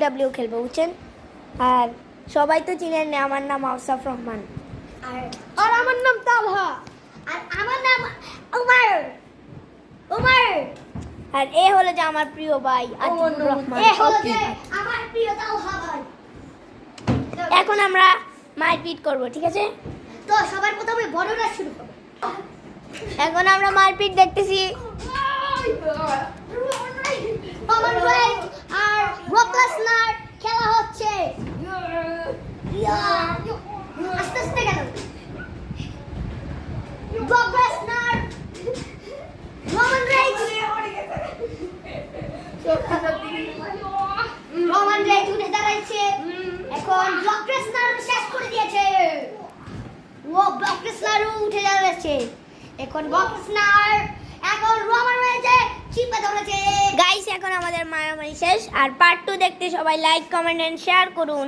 W খেলবো বুঝছেন। আর সবাই তো চিনেন না, আমার নাম আউসাফ রহমান আর আমার নাম তালহা আর আমার নাম উমর উমর আর এ হলো যে আমার প্রিয় ভাই আতিকুর রহমান। এ হলো যে আমার প্রিয় তালহা ভাই। এখন আমরা মারপিট করব, ঠিক আছে? তো সবার প্রথমে বড়রা শুরু করো। এখন আমরা মারপিট দেখতেছি। আমার ভাই আর রকসনার খেলা হচ্ছে। আস্তে আস্তে কেন রকসনার রোমান রাইজ উঠে দাঁড়াইছে। এখন রকসনার শেষ করে দিয়েছে। ও রকসনার উঠে দাঁড়াচ্ছে। এখন রকসনার এখন রোমান রাইজে চিপে ধরেছে। গাইস এখন আমাদের মারামারি শেষ। আর পার্ট 2 দেখতে সবাই লাইক কমেন্ট এন্ড শেয়ার করুন।